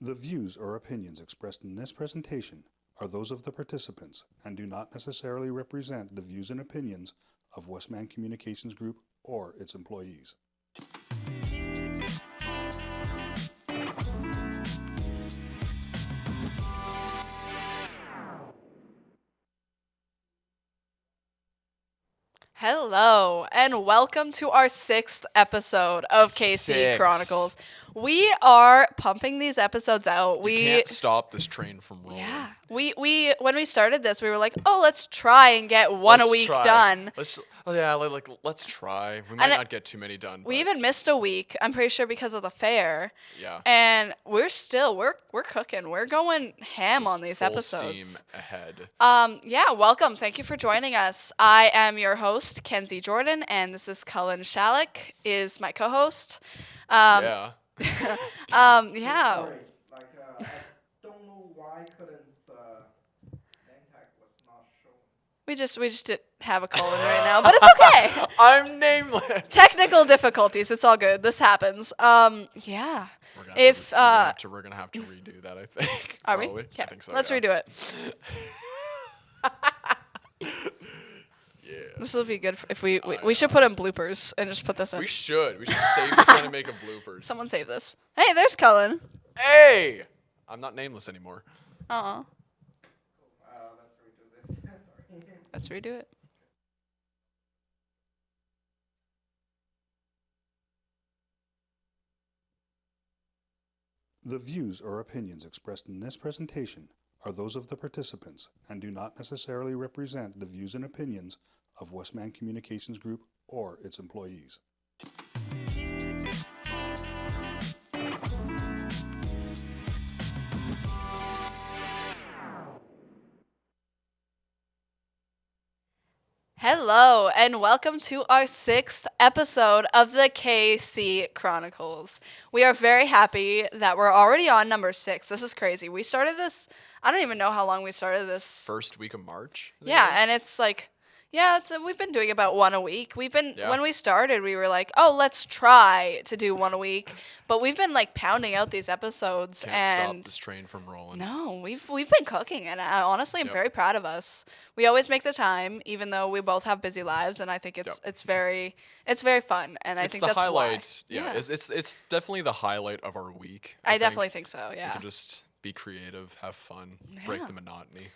The views or opinions expressed in this presentation are those of the participants and do not necessarily represent the views and opinions of Westman Communications Group or its employees. Hello, and welcome to our 6th episode of KC Chronicles. We are pumping these episodes out. We can't stop this train from rolling. Yeah. We when we started this, we were like, oh, let's try and get one a week done. Let's try. We might not get too many done. We even missed a week, I'm pretty sure, because of the fair. Yeah. And we're cooking. We're going ham on these episodes. Steam ahead. Welcome. Thank you for joining us. I am your host, Kenzie Jordan, and this is Cullen Shalek, is my co-host. Yeah. Yeah. Sorry, I don't know why Cullen's name tag was not shown. We just didn't have a Cullen right now, but it's okay. I'm nameless. Technical difficulties. It's all good. This happens. Yeah. We're gonna have to redo that, I think. Are we? Probably. Okay. I think so. Let's yeah. redo it. Yeah. This will be good if we should put in bloopers and just put this in. We should save this and make a bloopers. Someone save this. Hey, there's Cullen. Hey! I'm not nameless anymore. Uh-uh. Let's redo this. Sorry. Let's redo it. The views or opinions expressed in this presentation are those of the participants and do not necessarily represent the views and opinions of Westman Communications Group or its employees. Hello, and welcome to our 6th episode of the KC Chronicles. We are very happy that we're already on number 6. This is crazy. We started this, I don't even know how long we started this. First week of March. Yeah, and it's like, we've been doing about one a week. When we started, we were like, oh, let's try to do one a week. But we've been like pounding out these episodes. Can't stop this train from rolling. No, we've been cooking, and I honestly am very proud of us. We always make the time, even though we both have busy lives, and I think it's very fun, and I think that's highlight. Why. Yeah, it's definitely the highlight of our week. I definitely think so. Yeah, we can just be creative, have fun, break the monotony.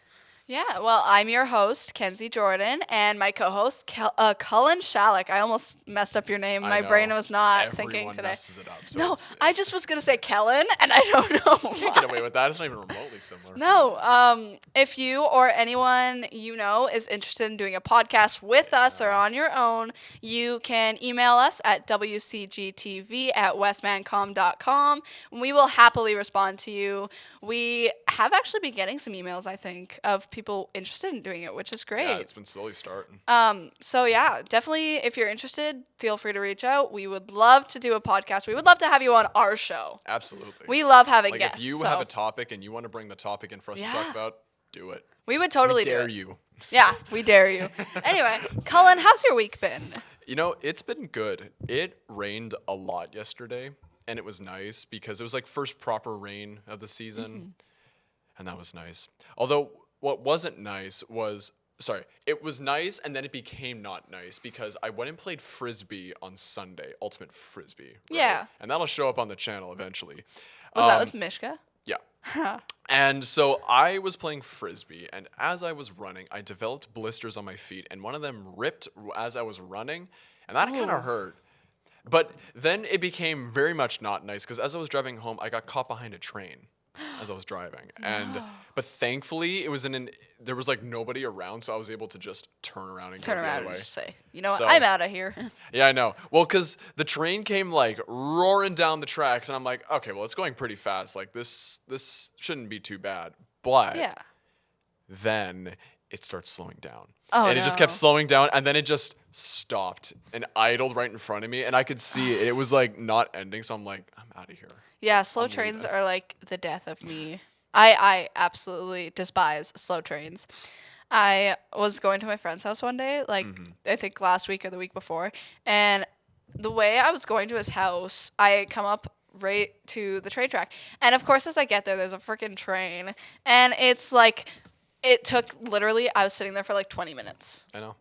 Yeah, well, I'm your host, Kenzie Jordan, and my co-host, Cullen Shalek. I almost messed up your name. My brain was not thinking today. Messes it up, so no, I just was going to say Kellen, and I don't know why. You can't get away with that. It's not even remotely similar. No, if you or anyone you know is interested in doing a podcast with us or on your own, you can email us at WCGTV@westmancom.com. We will happily respond to you. We have actually been getting some emails, I think, of people interested in doing it, which is great. Yeah, it's been slowly starting. So yeah, definitely if you're interested, feel free to reach out. We would love to do a podcast. We would love to have you on our show. Absolutely. We love having guests. If you have a topic and you want to bring the topic in for us to talk about, do it. We would totally dare do it. you. Yeah, we dare you. Anyway, Cullen, how's your week been? You know, it's been good. It rained a lot yesterday, and it was nice because it was like first proper rain of the season, and that was nice. Although what wasn't nice was, it was nice and then it became not nice because I went and played Frisbee on Sunday, Ultimate Frisbee. Right? Yeah. And that'll show up on the channel eventually. Was that with Mishka? Yeah. And so I was playing Frisbee, and as I was running, I developed blisters on my feet, and one of them ripped as I was running, and that kind of hurt. But then it became very much not nice because as I was driving home, I got caught behind a train as I was driving. But thankfully, there was like nobody around, so I was able to just turn around and go the other and way. just say, you know what, I'm out of here. Yeah, I know. Well, because the train came like roaring down the tracks, and I'm like, okay, well, it's going pretty fast. Like this shouldn't be too bad. But then it starts slowing down. And it just kept slowing down, and then it just stopped and idled right in front of me, and I could see it. It was like not ending, so I'm like, I'm out of here. Yeah, slow trains are like the death of me. I absolutely despise slow trains. I was going to my friend's house one day, like I think last week or the week before, and the way I was going to his house, I come up right to the train track. And of course, as I get there, there's a freaking train. And it's like, it took literally, I was sitting there for like 20 minutes. I know.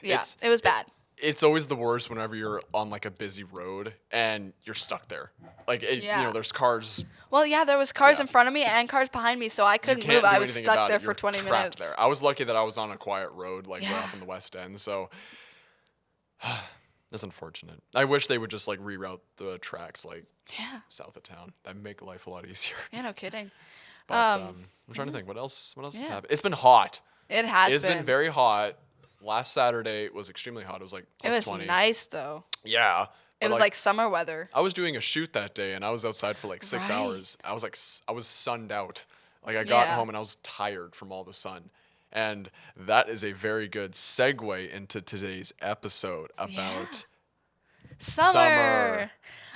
Yeah, it was bad. It's always the worst whenever you're on like a busy road and you're stuck there. Like, there's cars. Well, yeah, there was cars in front of me and cars behind me, so I couldn't Can't move. do I was anything stuck about there it. for You're 20 trapped minutes. there. I was lucky that I was on a quiet road, like right Yeah. off in the West End. So that's unfortunate. I wish they would just like reroute the tracks like south of town. That'd make life a lot easier. Yeah, no kidding. But I'm trying to think what else has happened. It's been hot. It has It's been very hot. Last Saturday was extremely hot. It was like It plus was 20. nice, though. Yeah. It but, was like summer weather. I was doing a shoot that day and I was outside for like 6 Right. hours. I was sunned out. Like I got Yeah. home and I was tired from all the sun. And that is a very good segue into today's episode about Summer.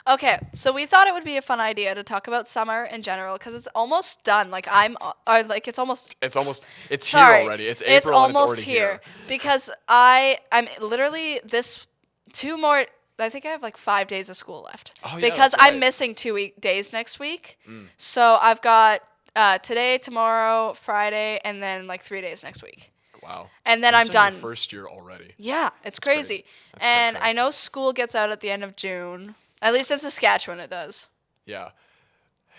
Okay, so we thought it would be a fun idea to talk about summer in general because it's almost done. Like it's almost. it's Sorry, here already. It's April it's and almost it's already here. because I'm literally this 2 more. I think I have like 5 days of school left Oh, yeah, because that's I'm right. missing 2 days next week. So I've got today, tomorrow, Friday, and then like 3 days next week. Wow. And then You're I'm still in done. your first year already. Yeah, it's That's crazy. pretty- that's pretty And crazy. I know school gets out at the end of June. At least in Saskatchewan it does. Yeah.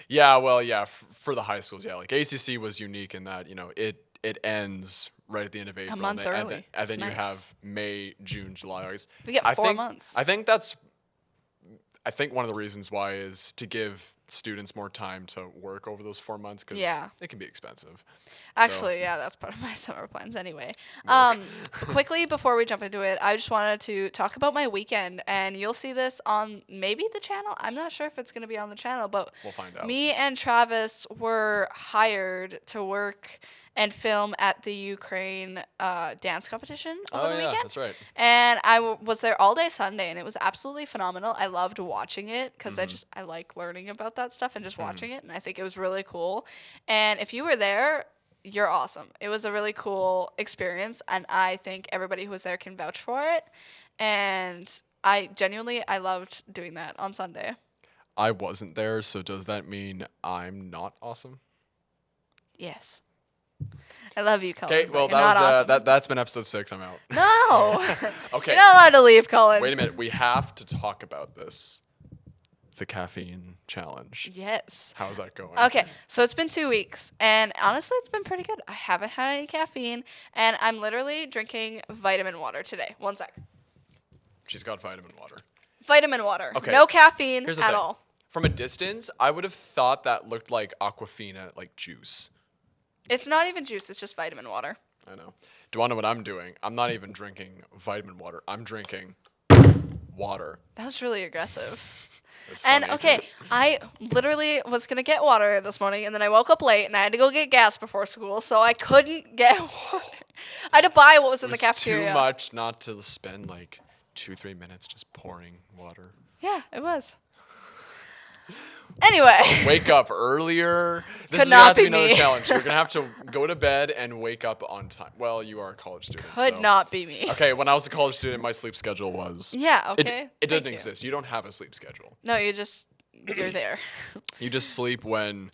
Yeah, well, yeah, for the high schools, yeah. Like ACC was unique in that, it ends right at the end of April. month early. And then It's you nice. have May, June, July, August. We get I 4 think, months. I think one of the reasons why is to give students more time to work over those 4 months because Yeah. it can be expensive. Actually, yeah, that's part of my summer plans anyway. Quickly before we jump into it, I just wanted to talk about my weekend, and you'll see this on maybe the channel. I'm not sure if it's going to be on the channel, but We'll find out. me and Travis were hired to work and film at the Ukraine dance competition over the weekend. That's right. And I was there all day Sunday, and it was absolutely phenomenal. I loved watching it because I like learning about that stuff and just watching it, and I think it was really cool. And if you were there, you're awesome. It was a really cool experience, and I think everybody who was there can vouch for it. And I loved doing that on Sunday. I wasn't there, so does that mean I'm not awesome? Yes. I love you, Cullen. Okay, but well you're not awesome. that's been episode 6. I'm out. No. Okay. You're not allowed to leave, Cullen. Wait a minute. We have to talk about this. The caffeine challenge. Yes. How's that going? Okay, so it's been 2 weeks, and honestly, it's been pretty good. I haven't had any caffeine, and I'm literally drinking vitamin water today. 1 sec. She's got vitamin water. Vitamin water. Okay. No caffeine Here's the at thing. all. From a distance, I would have thought that looked like Aquafina, like juice. It's not even juice, it's just vitamin water. I know. Do you want to know what I'm doing? I'm not even drinking vitamin water. I'm drinking water. That was really aggressive. That's And funny. okay, I literally was going to get water this morning, and then I woke up late, and I had to go get gas before school, so I couldn't get water. I had to buy what was in It was the cafeteria. too much not to spend like 2-3 minutes just pouring water. Yeah, it was. Anyway. Wake up earlier. This Could is gonna not have to be be another me. challenge. You're gonna have to go to bed and wake up on time. Well, you are a college student. Could so. not be me. Okay, when I was a college student, my sleep schedule was. Yeah, It, okay. it doesn't Thank you. exist. You don't have a sleep schedule. No, you're there. You just sleep when.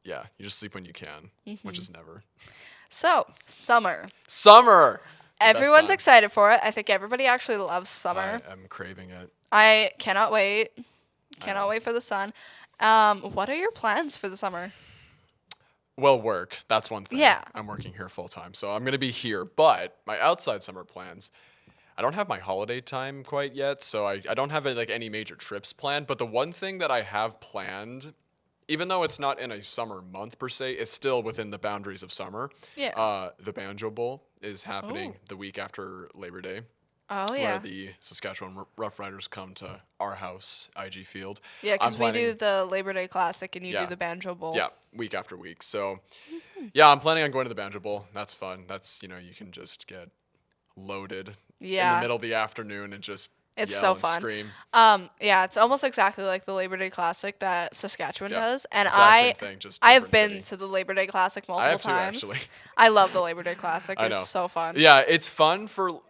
Yeah, you just sleep when you can, Mm-hmm. which is never. So, summer. Summer. Everyone's time. excited for it. I think everybody actually loves summer. I am craving it. I cannot wait. Cannot wait for the sun. What are your plans for the summer? Well, work. That's one thing. Yeah. I'm working here full time, so I'm gonna be here. But my outside summer plans, I don't have my holiday time quite yet, so I don't have like any major trips planned. But the one thing that I have planned, even though it's not in a summer month per se, it's still within the boundaries of summer. Yeah. The Banjo Bowl is happening Oh. the week after Labor Day. Oh, Where yeah. the Saskatchewan Rough Riders come to our house, IG Field. Yeah, I'm because we do planning- the Labor Day Classic and you Yeah. do the Banjo Bowl. Yeah, week after week. So, yeah, I'm planning on going to the Banjo Bowl. That's fun. That's, you can just get loaded in Yeah. the middle of the afternoon and just It's yell so and fun. scream. Yeah, it's almost exactly like the Labor Day Classic that Saskatchewan Yeah, does. And exact same thing, just I have different been city. to the Labor Day Classic multiple have too, times. actually. I love the Labor Day Classic. I It's know. so fun. Yeah, it's fun for,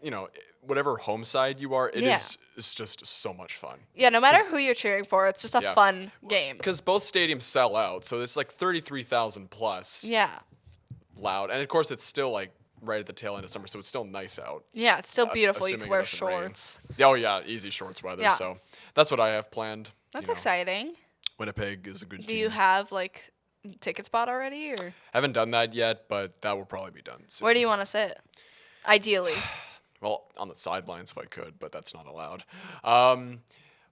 whatever home side you are, Yeah. it's just so much fun. Yeah, no matter who you're cheering for, it's just a Yeah. fun game. Because both stadiums sell out, so it's like 33,000 plus Yeah. loud, and of course it's still like right at the tail end of summer, so it's still nice out. Yeah, it's still beautiful. You Assuming can it wear doesn't rain. shorts. Oh yeah, easy shorts weather. Yeah. So that's what I have planned. That's You know, exciting. Winnipeg is a good Do team. you have like ticket spot already, or Haven't done that yet, but that will probably be done soon. where do you want to sit? Ideally. Well, on the sidelines if I could, but that's not allowed.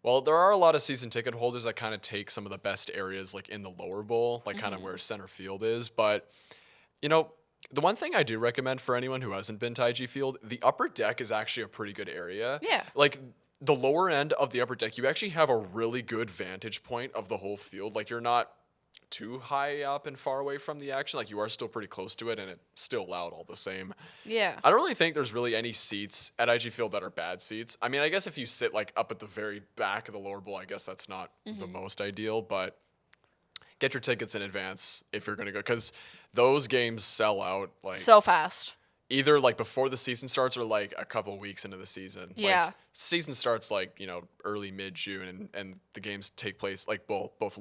Well, there are a lot of season ticket holders that kind of take some of the best areas, like in the lower bowl, like kind of where center field is. But, you know, the one thing I do recommend for anyone who hasn't been to IG Field, the upper deck is actually a pretty good area. Yeah. Like the lower end of the upper deck, you actually have a really good vantage point of the whole field. Like you're not too high up and far away from the action. Like you are still pretty close to it, and it's still loud all the same. Yeah. I don't really think there's really any seats at IG Field that are bad seats. I mean, I guess if you sit like up at the very back of the lower bowl, I guess that's not the most ideal, but get your tickets in advance if you're going to go, because those games sell out like So fast. either like before the season starts or like a couple weeks into the season. Yeah. Like, season starts like, early mid-June, and the games take place like both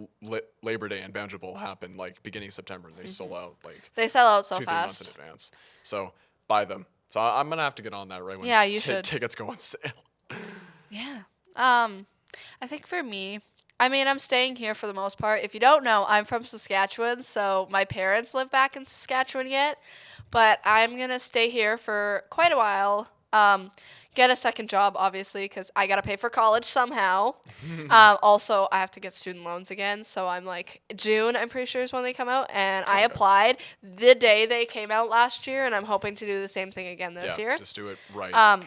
Labor Day and Banjo Bowl happen like beginning of September, and they sold out like They sell out so 2-3 months in fast. advance. So buy them. So I'm gonna have to get on that right when Yeah, you should. tickets go on sale. Yeah. I think for me, I mean, I'm staying here for the most part. If you don't know, I'm from Saskatchewan, so my parents live back in Saskatchewan yet, but I'm going to stay here for quite a while. Get a second job, obviously, because I got to pay for college somehow. Also, I have to get student loans again, so I'm like, June, I'm pretty sure is when they come out, and I applied the day they came out last year, and I'm hoping to do the same thing again this year. Just do it right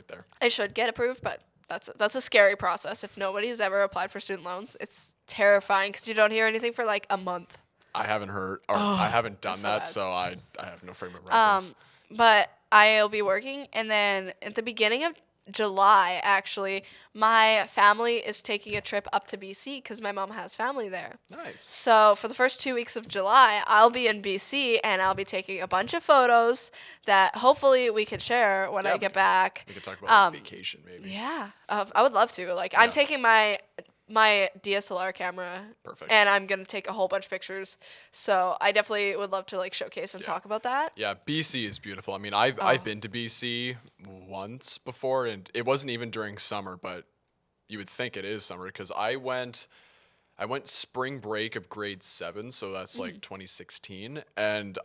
there. I should get approved, but that's a scary process. If nobody's ever applied for student loans, it's terrifying because you don't hear anything for like a month. I haven't heard, or I haven't done so that, bad. so I have no frame of reference. But I'll be working, and then at the beginning of July, actually, my family is taking a trip up to BC because my mom has family there. Nice. So for the first 2 weeks of July, I'll be in BC, and I'll be taking a bunch of photos that hopefully we can share when I get back. We could talk about like, vacation maybe. Yeah, I would love to. Like, I'm taking my DSLR camera, Perfect. and I'm gonna take a whole bunch of pictures. So I definitely would love to like showcase and talk about that. Yeah, BC is beautiful. I mean, I've been to BC once before, and it wasn't even during summer, but you would think it is summer because I went spring break of grade 7, so that's like 2016, and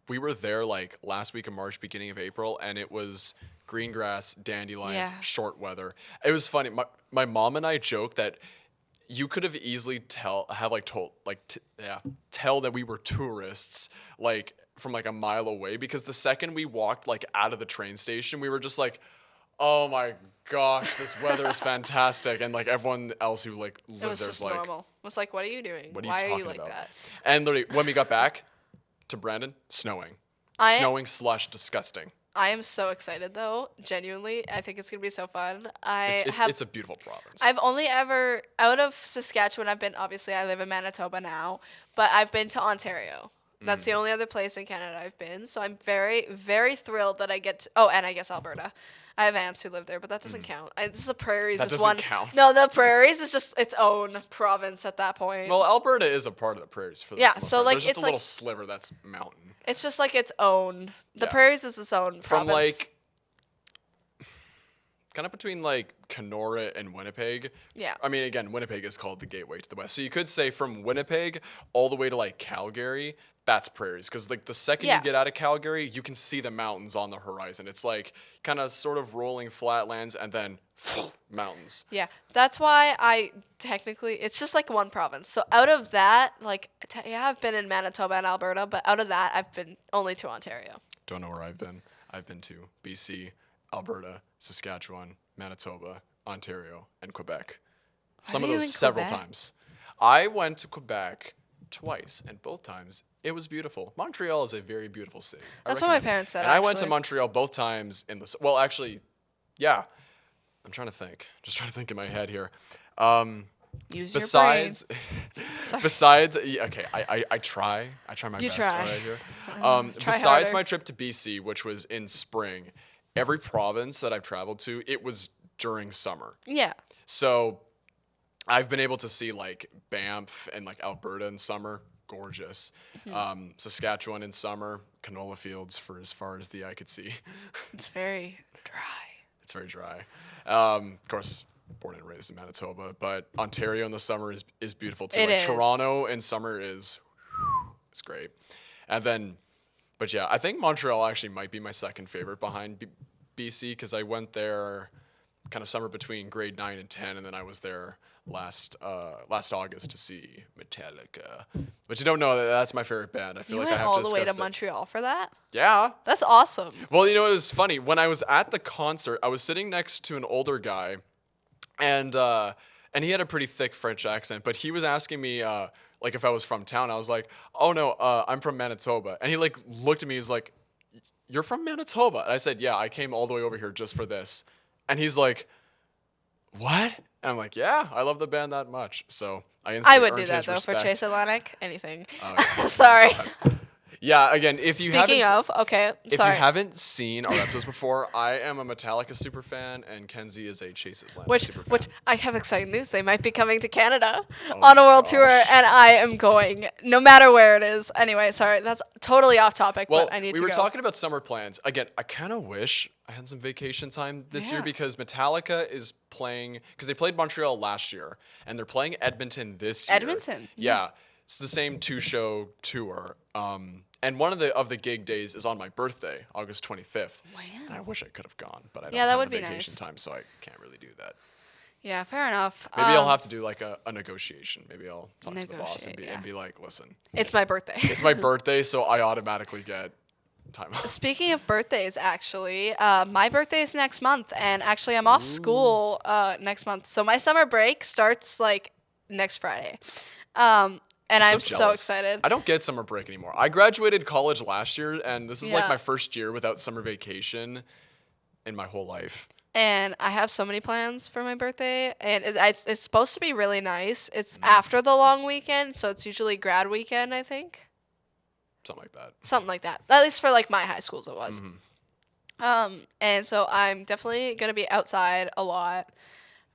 we were there like last week of March, beginning of April, and it was green grass, dandelions, Yeah. short weather. It was funny. My mom and I joked that you could have easily tell that we were tourists like from like a mile away, because the second we walked like out of the train station, we were just like, oh my gosh, this weather is fantastic, and like everyone else who like It lived was there's just like, normal. It was like, what are you doing? what are you Why talking are you like about? that? And literally when we got back to Brandon, snowing, disgusting. I am so excited though. Genuinely, I think it's gonna be so fun. It's a beautiful province. I've only ever, out of Saskatchewan, I live in Manitoba now, but I've been to Ontario. That's the only other place in Canada I've been. So I'm very, very thrilled that I get to, and I guess Alberta. I have aunts who live there, but that doesn't count. This is the prairies. That is doesn't one. count. No, the prairies is just its own province at that point. Well, Alberta is a part of the prairies for the Yeah, most so, part. like, There's just it's a little like- sliver that's mountain. It's just like its own. The Yeah. prairies is its own From province. like kind of between like Kenora and Winnipeg. Yeah. I mean, again, Winnipeg is called the gateway to the west. So you could say from Winnipeg all the way to like Calgary, that's prairies. Because like the second Yeah. you get out of Calgary, you can see the mountains on the horizon. It's like kind of sort of rolling flatlands and then mountains. Yeah, that's why it's just like one province. So out of that, like, I've been in Manitoba and Alberta, but out of that, I've been only to Ontario. Don't know where I've been. I've been to BC, Alberta, Saskatchewan, Manitoba, Ontario, and Quebec. Some are of you those in several Quebec? times. I went to Quebec twice, and both times it was beautiful. Montreal is a very beautiful city. That's what my recommend it. parents said, And I went to actually. Montreal both times in the well, actually, yeah. I'm trying to think. Just trying to think in my head here. Use Besides, okay, I try my You best try. right here. Try Besides harder. my trip to BC, which was in spring, every province that I've traveled to, it was during summer. Yeah. So I've been able to see like Banff and like Alberta in summer, gorgeous. Saskatchewan in summer, canola fields for as far as the eye could see. It's very dry. It's very dry. Of course, born and raised in Manitoba, but Ontario in the summer is beautiful too. It Like is. Toronto in summer is it's great. And then, but yeah, I think Montreal actually might be my second favorite behind BC because I went there kind of summer between grade 9 and 10, and then I was there last August to see Metallica. But you don't know that's my favorite band. I feel You like I went have all to the way to discuss it. Montreal for that? Yeah. That's awesome. Well, you know, it was funny. When I was at the concert, I was sitting next to an older guy, and he had a pretty thick French accent, but he was asking me, like, if I was from town. I was like, oh, no, I'm from Manitoba. And he, like, looked at me. He's like, you're from Manitoba? And I said, yeah, I came all the way over here just for this. And he's like, what? And I'm like, yeah, I love the band that much. So I I instantly would do earned that his though for respect. Chase Atlantic. Anything. Yeah, Sorry. yeah, again, if you Speaking haven't... of, okay, If sorry. you haven't seen our episodes before, I am a Metallica super fan, and Kenzie is a Chase Atlantic super fan. Which I have exciting news. They might be coming to Canada Oh on a my world tour, gosh. and I am going, no matter where it is. Anyway, sorry, that's totally off topic, Well, but I need we to were go. talking about summer plans. Again, I kind of wish I had some vacation time this year Yeah. because Metallica is playing, because they played Montreal last year, and they're playing Edmonton this year. Edmonton? Yeah. It's the same 2-show tour. And one of the gig days is on my birthday, August 25th. Wow. And I wish I could have gone, but I don't Yeah, that have would the be vacation nice. time, so I can't really do that. Yeah, fair enough. Maybe I'll have to do like a negotiation. Maybe I'll talk to the boss and Negotiate, be like, listen, It's my birthday. it's my birthday, so I automatically get time off. Speaking of birthdays, actually, my birthday is next month, and actually I'm off school next month. So my summer break starts like next Friday. And I'm so jealous. excited. I don't get summer break anymore. I graduated college last year, and this is like Yeah. my first year without summer vacation in my whole life. And I have so many plans for my birthday, and it's supposed to be really nice. It's after the long weekend, so it's usually grad weekend, I think. Something like that. Something like that. At least for like my high schools it was. Mm-hmm. And so I'm definitely gonna be outside a lot,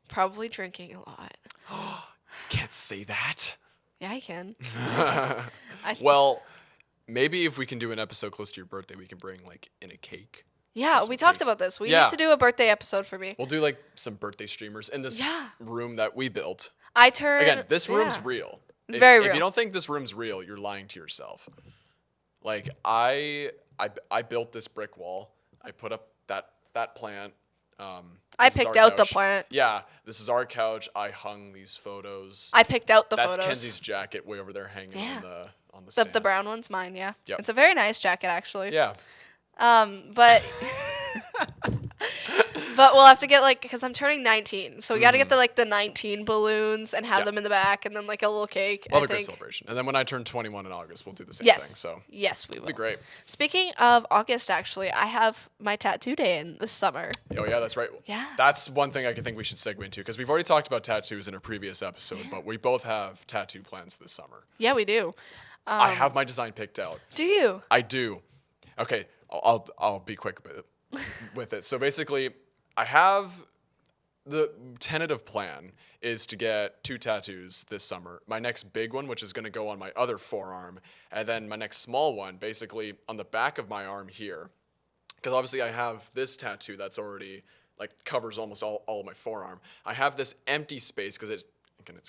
probably drinking a lot. Can't say that. Yeah, I can. Well, maybe if we can do an episode close to your birthday, we can bring like in a cake. Yeah, some we talked cake. about this. We Yeah. need to do a birthday episode for me. We'll do like some birthday streamers in this Yeah. room that we built. I turn Again, this room's yeah. real. It's If- very If real. you don't think this room's real, you're lying to yourself. Like I built this brick wall. I put up that plant. I this is picked our out the couch. plant. Yeah, this is our couch. I hung these photos. I picked out the That's photos. Kenzie's jacket way over there hanging Yeah. on the The stand. brown one's mine, yeah. Yep. It's a very nice jacket actually. Yeah. But but we'll have to get like because I'm turning 19, so we got to get the 19 balloons and have Yeah. them in the back, and then like a little cake. We'll I have a great think. celebration. And then when I turn 21 in August, we'll do the same Yes. thing. So Yes, we will. it'll be great. Speaking of August, actually, I have my tattoo day in this summer. Oh yeah, that's right. Yeah. That's one thing I think we should segue into because we've already talked about tattoos in a previous episode, but we both have tattoo plans this summer. Yeah, we do. I have my design picked out. Do you? I do. Okay, I'll be quick with it. So basically, I have the tentative plan is to get 2 tattoos this summer. My next big one, which is going to go on my other forearm, and then my next small one, basically on the back of my arm here. Because obviously I have this tattoo that's already like covers almost all of my forearm. I have this empty space because it's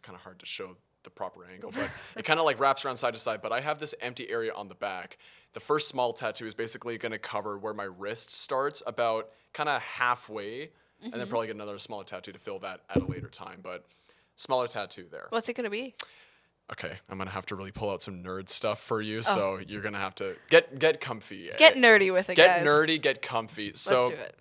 kind of hard to show the proper angle, but it kind of like wraps around side to side. But I have this empty area on the back. The first small tattoo is basically going to cover where my wrist starts, about kind of halfway, and then probably get another smaller tattoo to fill that at a later time. But smaller tattoo there. What's it gonna be? Okay, I'm gonna have to really pull out some nerd stuff for you, so you're gonna have to get comfy. Get nerdy with it, Get guys. nerdy, get comfy. So Let's do it.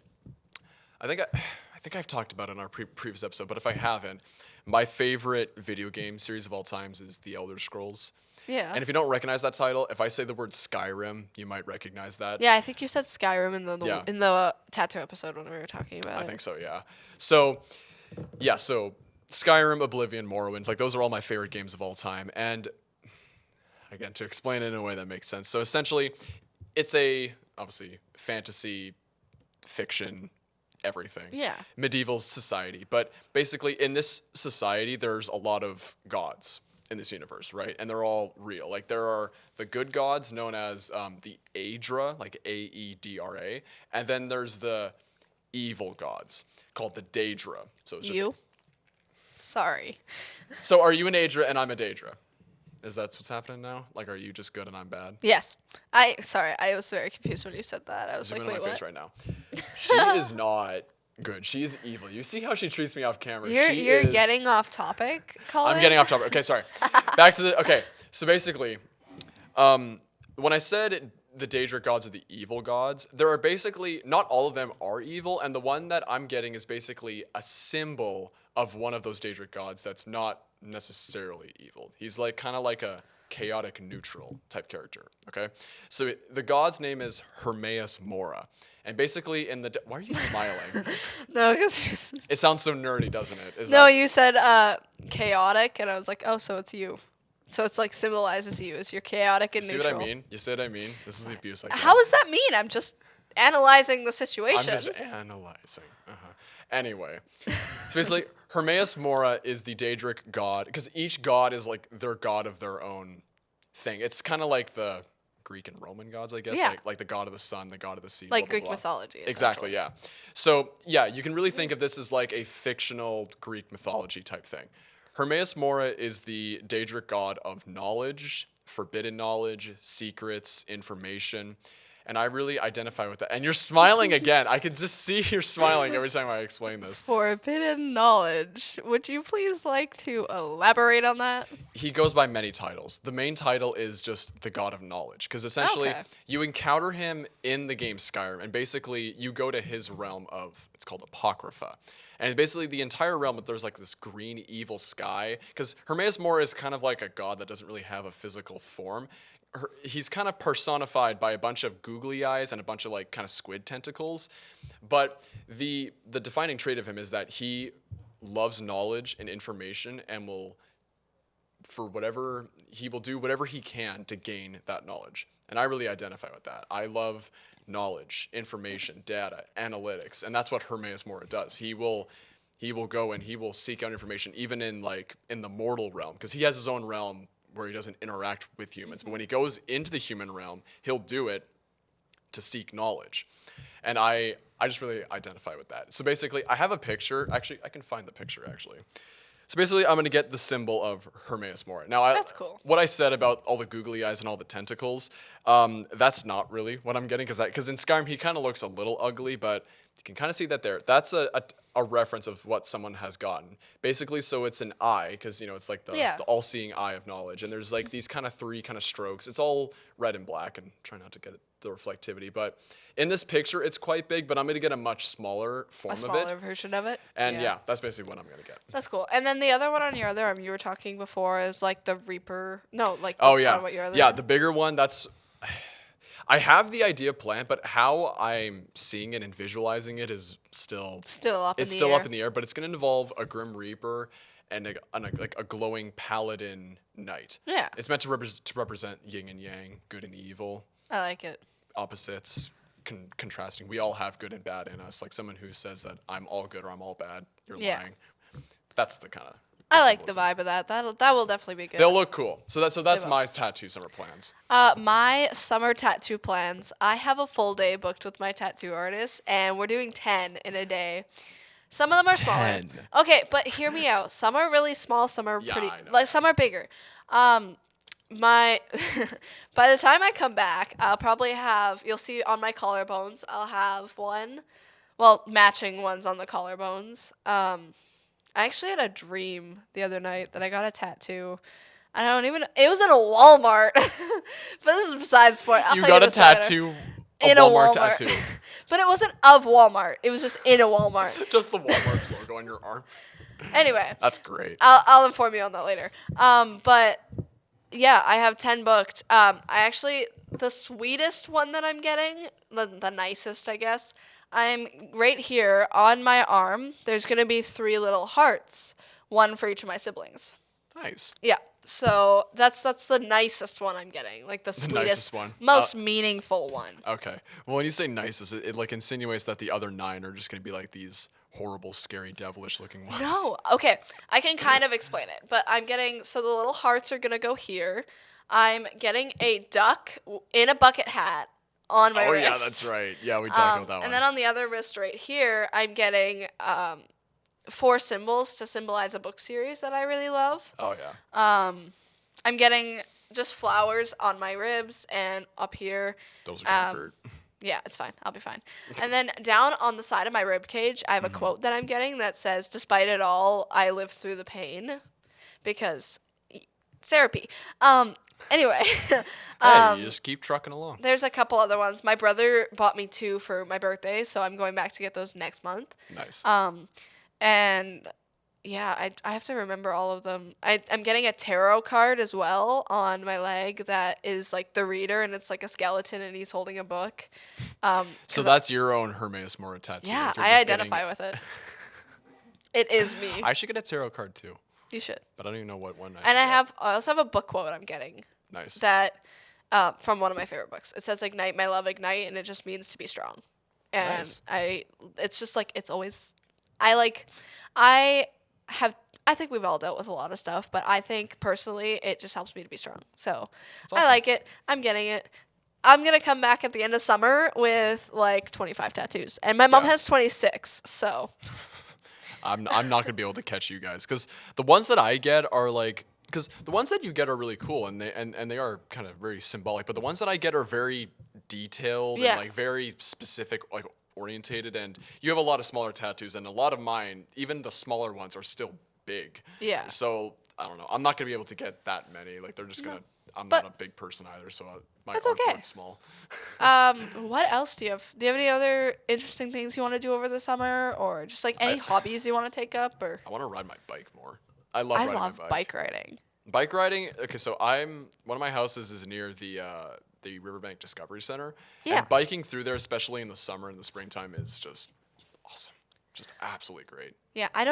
I think I've talked about it in our previous episode, but if I haven't, my favorite video game series of all times is The Elder Scrolls. Yeah. And if you don't recognize that title, if I say the word Skyrim, you might recognize that. Yeah, I think you said Skyrim in the Yeah. tattoo episode when we were talking about I it. think so, yeah. So Skyrim, Oblivion, Morrowind, like those are all my favorite games of all time. And again, to explain it in a way that makes sense. So essentially, it's a obviously fantasy fiction, everything. Yeah. Medieval society. But basically, in this society, there's a lot of gods in this universe, right? And they're all real. Like, there are the good gods known as the Aedra, like Aedra, and then there's the evil gods called the Daedra. So it's just You? Sorry. So are you an Aedra and I'm a Daedra? Is that what's happening now? Like, are you just good and I'm bad? Yes. Sorry, I was very confused when you said that. I was Zoom like, in on wait, my what? face right now. She is not good. She is evil. You see how she treats me off camera? You're getting off topic, Colin? I'm getting off topic. Okay, sorry. Back to the. Okay, so basically, when I said the Daedric gods are the evil gods, there are basically not all of them are evil, and the one that I'm getting is basically a symbol of one of those Daedric gods that's not necessarily evil. He's like kind of like a chaotic neutral type character. Okay, so the god's name is Hermaeus Mora, and basically in the why are you smiling? No, because It sounds so nerdy, doesn't it? no, you said chaotic, and I was like, oh, so it's you. So it's like symbolizes you as you're chaotic and See neutral. what I mean? You see what I mean? This is the abuse I get. How does that mean? I'm just analyzing the I'm situation. just analyzing. Anyway, so basically, Hermaeus Mora is the Daedric god, because each god is like their god of their own thing. It's kind of like the Greek and Roman gods, I guess. Yeah. Like the god of the sun, the god of the sea. Like blah, blah, Greek blah. mythology. Exactly, yeah. So, yeah, you can really think of this as like a fictional Greek mythology type thing. Hermaeus Mora is the Daedric god of knowledge, forbidden knowledge, secrets, information. And I really identify with that. And you're smiling again. I can just see you're smiling every time I explain this. Forbidden knowledge. Would you please like to elaborate on that? He goes by many titles. The main title is just the God of Knowledge, because essentially Okay. you encounter him in the game Skyrim, and basically you go to his realm of, it's called Apocrypha. And basically the entire realm, there's like this green evil sky, because Hermaeus Mora is kind of like a god that doesn't really have a physical form. He's kind of personified by a bunch of googly eyes and a bunch of like kind of squid tentacles. But the defining trait of him is that he loves knowledge and information and will do whatever he can to gain that knowledge. And I really identify with that. I love knowledge, information, data, analytics, and that's what Hermaeus Mora does. He will go and he will seek out information even in the mortal realm, because he has his own realm where he doesn't interact with humans. But when he goes into the human realm, he'll do it to seek knowledge. And I just really identify with that. So basically, I have a picture. Actually, I can find the picture, actually. So basically, I'm going to get the symbol of Hermaeus Mora. Now, That's cool. What I said about all the googly eyes and all the tentacles, that's not really what I'm getting, because in Skyrim, he kind of looks a little ugly, but you can kind of see that there. That's a reference of what someone has gotten. Basically, so it's an eye, because, it's like the all-seeing eye of knowledge. And there's like these kind of three kind of strokes. It's all red and black, and try not to get the reflectivity. But in this picture, it's quite big, but I'm going to get a much smaller form of it. A smaller version of it. And yeah, that's basically what I'm going to get. That's cool. And then the other one on your other arm, you were talking before, is like the Reaper. No, like Oh yeah, what your other yeah. arm. The bigger one. I have the idea planned, but how I'm seeing it and visualizing it is still up in the still air. up in the air. But it's going to involve a Grim Reaper and a glowing Paladin Knight. Yeah. It's meant to represent yin and yang, good and evil, I like it. opposites. Contrasting. We all have good and bad in us. Like someone who says that I'm all good or I'm all bad, you're Yeah. lying. That's the kind of. I like the vibe of that. That will definitely be good. They'll look cool. So that's will. my tattoo summer plans. My summer tattoo plans. I have a full day booked with my tattoo artist, and we're doing 10 in a day. Some of them are smaller. 10. Okay, but hear me out. Some are really small. Some are Yeah, pretty. I know. Like some are bigger. My by the time I come back, I'll probably have. You'll see on my collarbones. I'll have one. Well, matching ones on the collarbones. I actually had a dream the other night that I got a tattoo. I don't even. It was in a Walmart, but this is besides the point. I'll You tell got a this later. tattoo. In a Walmart Walmart. tattoo. But it wasn't of Walmart. It was just in a Walmart. Just the Walmart logo on your arm. Anyway, That's great. I'll inform you on that later. But yeah, I have 10 booked. The sweetest one that I'm getting, the nicest, I guess. I'm right here on my arm. There's gonna be 3 little hearts, one for each of my siblings. Nice. Yeah, So that's the nicest one I'm getting, like the The sweetest, nicest one. most meaningful one. Okay. Well, when you say nicest, it like insinuates that the other 9 are just gonna be like these horrible, scary, devilish-looking ones. No, okay, I can kind of explain it, but I'm getting so the little hearts are gonna go here. I'm getting a duck in a bucket hat on my Oh wrist. yeah, that's right. Yeah, we talked about that one. And then on the other wrist right here, I'm getting 4 symbols to symbolize a book series that I really love. Oh yeah. I'm getting just flowers on my ribs and up here. Those are gonna hurt. Yeah, it's fine. I'll be fine. And then down on the side of my rib cage, I have a quote that I'm getting that says, "Despite it all, I lived through the pain," because therapy. Anyway, Hey, you just keep trucking along. there's a couple other ones. My brother bought me 2 for my birthday, so I'm going back to get those next month. Nice. And yeah, I have to remember all of them. I'm getting a tarot card as well on my leg that is like the reader, and it's like a skeleton, and he's holding a book. So that's your own Hermes Mora tattoo. Yeah, like you're I just identify with it. It is me. I should get a tarot card too, You should. but I don't even know what one. And I also have a book quote I'm getting Nice. that from one of my favorite books. It says "Ignite, my love, ignite," and it just means to be strong. And Nice. it's just like it's always, I think we've all dealt with a lot of stuff, but I think personally it just helps me to be strong. So I awesome. like it. I'm getting it. I'm gonna come back at the end of summer with like 25 tattoos, and my mom Yeah. has 26. So I'm not gonna be able to catch you guys because the ones that I get are like because the ones that you get are really cool and they are kind of very symbolic, but the ones that I get are very detailed Yeah. and like very specific, like orientated. And you have a lot of smaller tattoos, and a lot of mine, even the smaller ones, are still big. Yeah. So I don't know. I'm not gonna be able to get that many. Like they're just gonna. I'm But- not a big person either, so my That's artboard's okay. small. what else do you have? Do you have any other interesting things you want to do over the summer, or just like any hobbies you want to take up? Or I want to ride my bike more. I love I riding love my bike riding. Bike riding. Okay, so one of my houses is near the Riverbank Discovery Center. Yeah. And biking through there, especially in the summer and the springtime, is just awesome. Just absolutely great. Yeah, I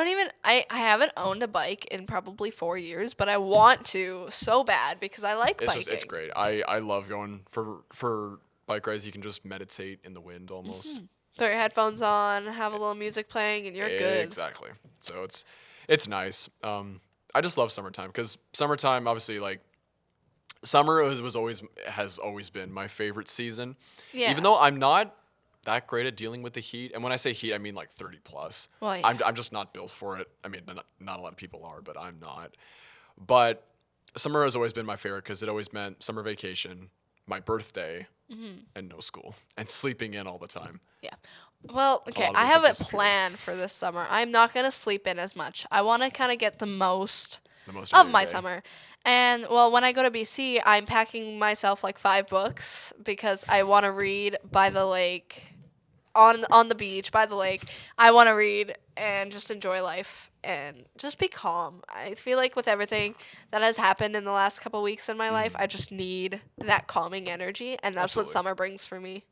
haven't owned a bike in probably 4 years, but I want to so bad because I like biking. It's great. I love going for bike rides. You can just meditate in the wind almost. Throw your headphones on, have a little music playing, and you're good. Exactly. So it's nice. I just love summertime because summertime, obviously, like summer has always been my favorite season. Yeah. Even though I'm not that great at dealing with the heat, and when I say heat, I mean like 30 plus. Well, yeah. I'm just not built for it. I mean, not a lot of people are, but I'm not. But summer has always been my favorite because it always meant summer vacation, my birthday, and no school, and sleeping in all the time. Yeah. Well, okay, lot of I those have have a disappeared. plan for this summer. I'm not going to sleep in as much. I want to kind of get the most The most of your my day. summer. And well, when I go to BC, I'm packing myself like 5 books because I want to read by the lake, on the beach by the lake. I want to read and just enjoy life and just be calm. I feel like with everything that has happened in the last couple weeks in my life, I just need that calming energy, and that's what Absolutely. summer brings for me.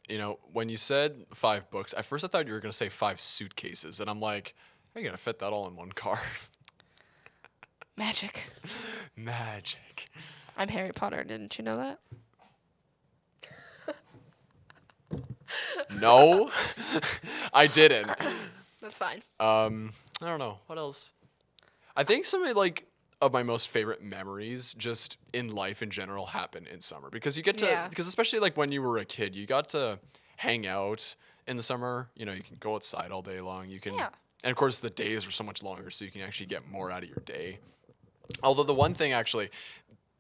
You know, when you said 5 books, at first I thought you were going to say 5 suitcases, and I'm like, how are you going to fit that all in one car? Magic. Magic. I'm Harry Potter. Didn't you know that? No, I didn't. That's fine. I don't know. What else? I think some of my most favorite memories just in life in general happen in summer because you get to, Yeah. because especially like when you were a kid, you got to hang out in the summer. You know, you can go outside all day long. You can, Yeah. and of course the days are so much longer, so you can actually get more out of your day. Although the one thing actually,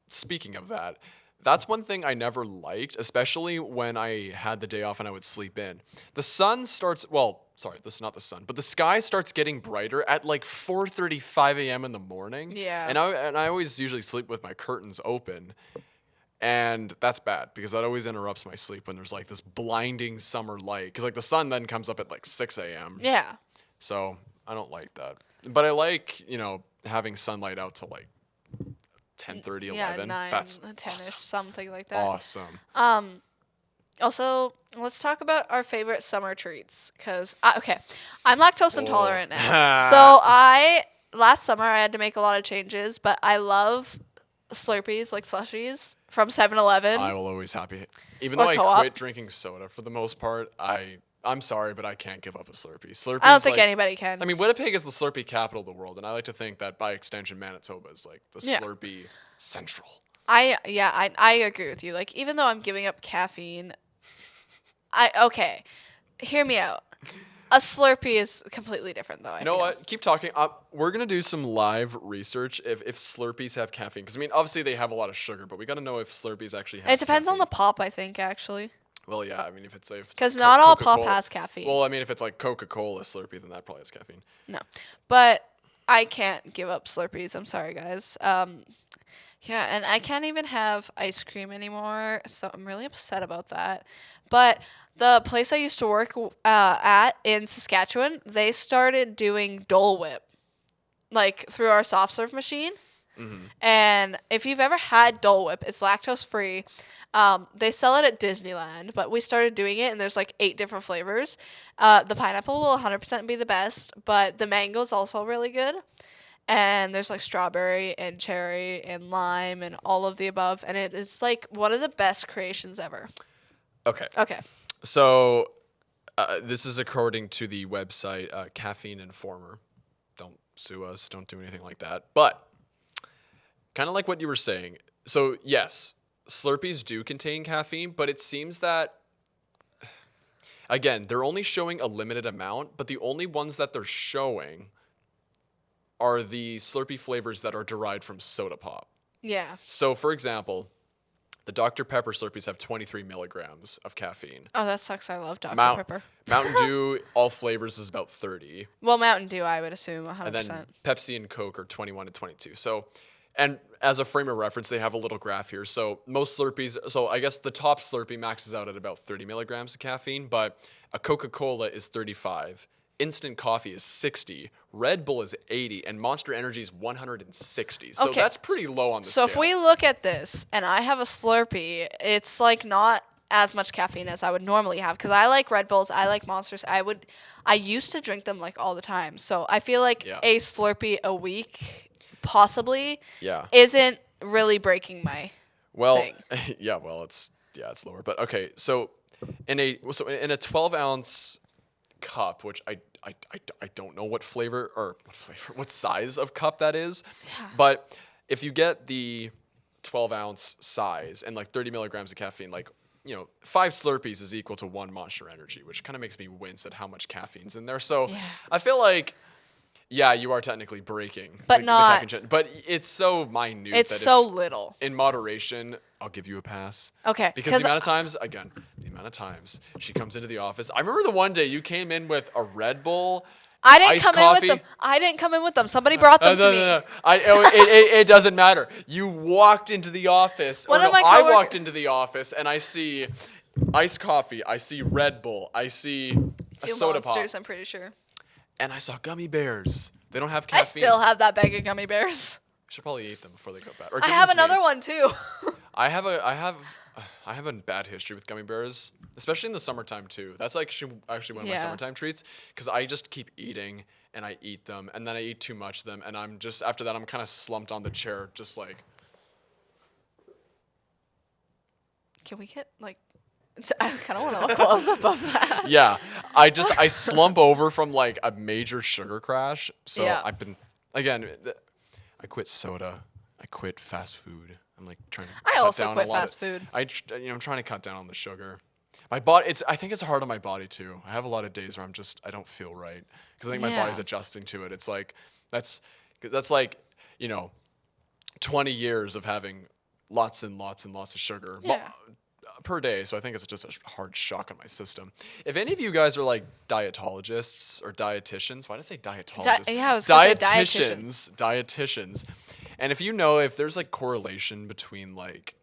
speaking of that, that's one thing I never liked, especially when I had the day off and I would sleep in. The sun starts, well, sorry, this is not the sun, but the sky starts getting brighter at like 4:35 a.m. in the morning. Yeah. And I always usually sleep with my curtains open. And that's bad because that always interrupts my sleep when there's like this blinding summer light. Because like the sun then comes up at like 6 a.m. Yeah. So I don't like that. But I like, having sunlight out till like 10:30, 11. Yeah, 9, That's 10ish, awesome. something like that. Awesome. Also, let's talk about our favorite summer treats. Because, okay, I'm lactose intolerant now. So last summer I had to make a lot of changes, but I love Slurpees, like slushies from 7-Eleven. I will always happy. Even Or though I Co-op. quit drinking soda for the most part, I'm sorry, but I can't give up a Slurpee. Slurpee's I don't think like, anybody can. I mean, Winnipeg is the Slurpee capital of the world, and I like to think that by extension, Manitoba is like the Yeah. Slurpee central. I agree with you. Like, even though I'm giving up caffeine, okay, hear me out. A Slurpee is completely different, though. You know what? Keep talking. We're gonna do some live research if Slurpees have caffeine, because I mean, obviously they have a lot of sugar, but we gotta know if Slurpees actually have. It depends on the caffeine. pop, I think, actually. Well, yeah. I mean, if it's Because like not all pop Coca-Cola- has caffeine. Well, I mean, if it's like Coca-Cola Slurpee, then that probably has caffeine. No. But I can't give up Slurpees. I'm sorry, guys. Yeah, and I can't even have ice cream anymore, so I'm really upset about that. But the place I used to work at in Saskatchewan, they started doing Dole Whip, like through our soft serve machine. Mm-hmm. And if you've ever had Dole Whip, it's lactose free. They sell it at Disneyland, but we started doing it, and there's like 8 different flavors. The pineapple will 100% be the best, but the mango is also really good. And there's like strawberry and cherry and lime and all of the above, and it is like one of the best creations ever. Okay. Okay. So, this is according to the website Caffeine Informer. Don't sue us. Don't do anything like that. But kind of like what you were saying. So, yes, Slurpees do contain caffeine, but it seems that, again, they're only showing a limited amount, but the only ones that they're showing are the Slurpee flavors that are derived from soda pop. Yeah. So, for example, the Dr. Pepper Slurpees have 23 milligrams of caffeine. Oh, that sucks. I love Dr. Pepper. Mountain Dew, all flavors, is about 30. Well, Mountain Dew, I would assume 100%. And then Pepsi and Coke are 21 and 22. So, and as a frame of reference, they have a little graph here. So most Slurpees, so I guess the top Slurpee maxes out at about 30 milligrams of caffeine, but a Coca-Cola is 35. Instant coffee is 60. Red Bull is 80. And Monster Energy is 160. So Okay. that's pretty low on the So scale. if we look at this and I have a Slurpee, it's like not as much caffeine as I would normally have because I like Red Bulls, I like Monsters. I used to drink them like all the time. So I feel like Yeah. a Slurpee a week possibly Yeah. isn't really breaking my Well, thing. yeah, well, it's lower. But okay, so in a 12-ounce cup, which I don't know what what size of cup that is, but if you get the 12-ounce size and like 30 milligrams of caffeine, like 5 Slurpees is equal to 1 Monster Energy, which kind of makes me wince at how much caffeine's in there. So Yeah. I feel like, yeah, you are technically breaking, But the not- caffeine, but it's so minute. It's that so if, little. in moderation, I'll give you a pass. Okay. Because the amount of times she comes into the office. I remember the one day you came in with a Red Bull. I didn't iced come coffee. in with them. I didn't come in with them. Somebody brought them to me. No. It doesn't matter. You walked into the office. One or of no, my I coworker- walked into the office and I see iced coffee. I see Red Bull. I see a 2 soda Monsters, pop. I'm pretty sure. And I saw gummy bears. They don't have I caffeine. still have that bag of gummy bears. Should probably eat them before they go bad. Or I give have them to me. another one too. I have a bad history with gummy bears, especially in the summertime too. That's like actually one of my Yeah. summertime treats because I just keep eating and I eat them and then I eat too much of them and I'm just after that I'm kind of slumped on the chair just like. Can we get like? I kind of want to close up of that. Yeah, I slump over from like a major sugar crash. So Yeah. I've been I quit soda. I quit fast food. I'm like trying to. I cut also down quit a lot fast of, food. I'm trying to cut down on the sugar. My body, I think it's hard on my body too. I have a lot of days where I don't feel right because I think my Yeah. body's adjusting to it. It's like that's like 20 years of having lots and lots and lots of sugar. Yeah. Per day, so I think it's just a hard shock on my system. If any of you guys are like dietologists or dietitians, why did I say dietologists? I was gonna say dietitians. And if you know if there's like correlation between like